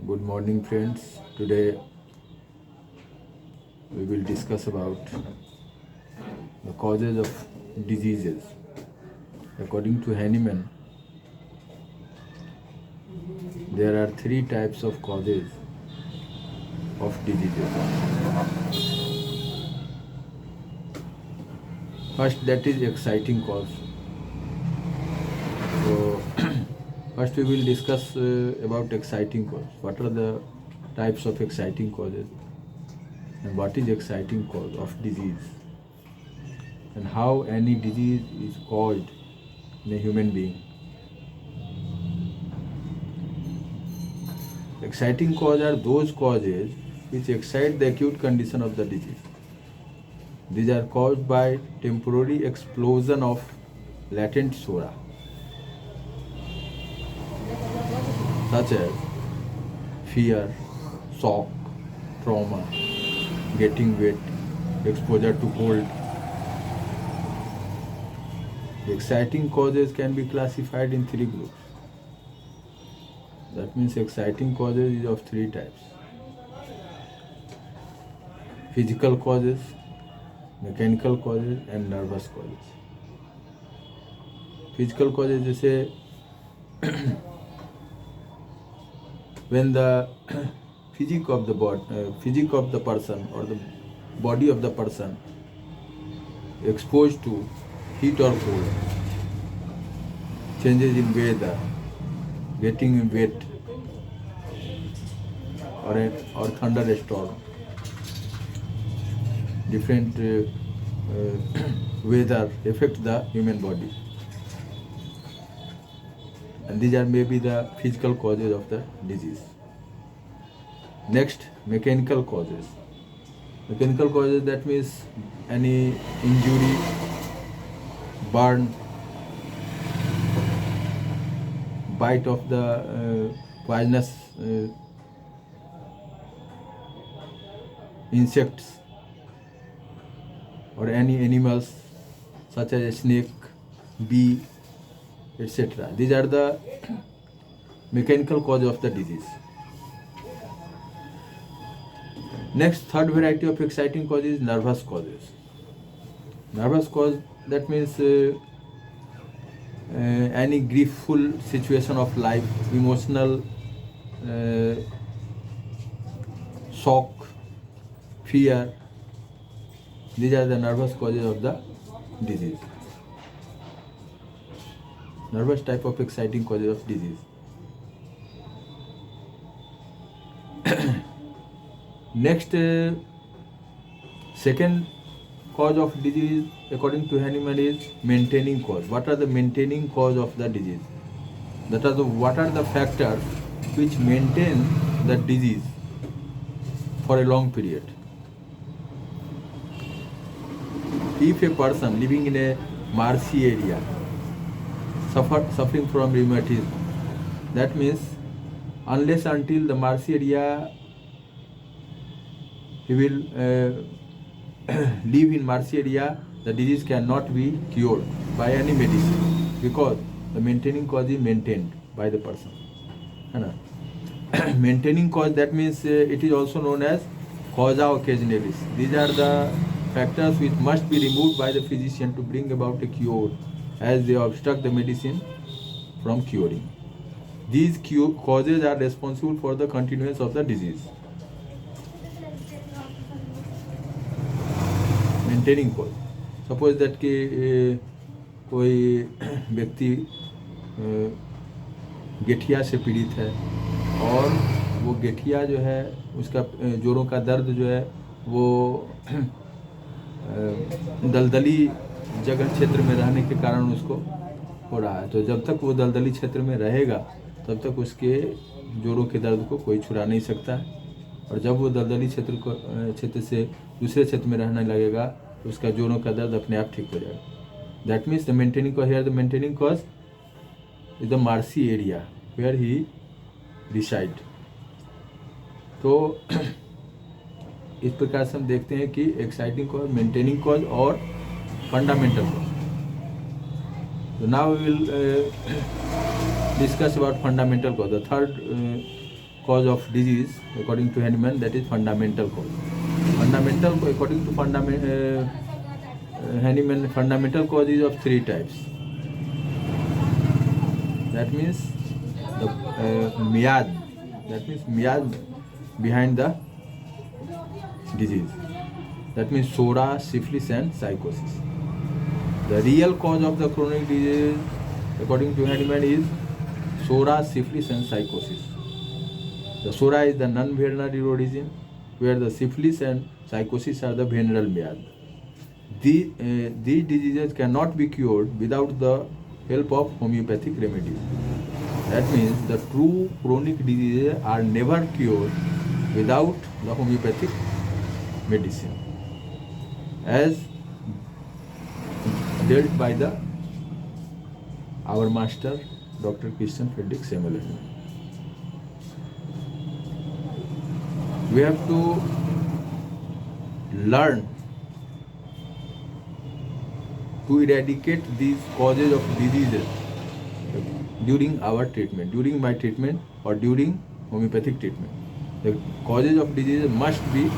Good morning, friends. Today we will discuss about the causes of diseases. According to Hahnemann, there are three types of causes of diseases. First, that is exciting cause. So, first we will discuss about exciting cause. What are the types of exciting causes, and what is exciting cause of disease, and how any disease is caused in a human being. Exciting causes are those causes which excite the acute condition of the disease. These are caused by temporary explosion of latent sora, such as fear, shock, trauma, getting wet, exposure to cold. The exciting causes can be classified in three groups. That means exciting causes is of three types: physical causes, mechanical causes, and nervous causes. Physical causes, जैसे when the physique of the person or the body of the person exposed to heat or cold, changes in weather, getting wet, or thunderstorm, different weather affect the human body, and these are maybe the physical causes of the disease. Next, mechanical causes. Mechanical causes, that means any injury, burn, bite of the poisonous insects or any animals such as a snake, bee, etc. These are the mechanical causes of the disease. Next, third variety of exciting cause is nervous causes. Nervous cause, that means any griefful situation of life, emotional shock, fear. These are the nervous causes of the disease. Nervous type of exciting causes of disease. Next, second cause of disease according to Hahnemann is maintaining cause. What are the maintaining cause of the disease? What are the factors which maintain the disease for a long period? If a person living in a marshy area suffering from rheumatism, that means unless until the marshy area he will live in marshy area, the disease cannot be cured by any medicine, because the maintaining cause is maintained by the person. Maintaining cause, that means it is also known as causa occasionalis. These are the factors which must be removed by the physician to bring about a cure, as they obstruct the medicine from curing. These causes are responsible for the continuance of the disease. Maintaining cause. Suppose that कि कोई व्यक्ति गठिया से पीड़ित है, और वो गठिया जो है, उसका जोड़ों का दर्द जो है वो दलदली जगह क्षेत्र में रहने के कारण उसको हो रहा है। तो जब तक वो दलदली क्षेत्र में रहेगा तब तक उसके जोड़ों के दर्द को कोई छुड़ा नहीं सकता है, और जब वो दलदली क्षेत्र से दूसरे क्षेत्र में रहने लगेगा तो उसका जोड़ों का दर्द अपने आप ठीक हो जाएगा। That means the maintaining cause, here the maintaining cause is the marshy area where he reside. तो इस प्रकार से हम देखते हैं कि एक्साइटिंग कॉज, मेंटेनिंग कॉज और fundamental cause. So now we will discuss about fundamental cause. The third cause of disease according to Hahnemann, that is fundamental cause. Fundamental, according to Hahnemann, fundamental cause is of three types. That means the myad, that means myad behind the disease. That means SORA, syphilis and psychosis. The real cause of the chronic disease according to Hahnemann is SORA, syphilis and psychosis. The SORA is the non-venereal origin, where the syphilis and psychosis are the venereal myad. These diseases cannot be cured without the help of homeopathic remedies. That means the true chronic diseases are never cured without the homeopathic medicine, as dealt by our master Dr. Christian Friedrich Semmelweis. We have to learn to eradicate these causes of diseases during our treatment, during my treatment or during homeopathic treatment. The causes of diseases must be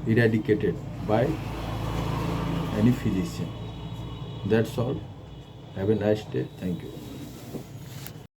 eradicated by any physician. That's all. Have a nice day. Thank you.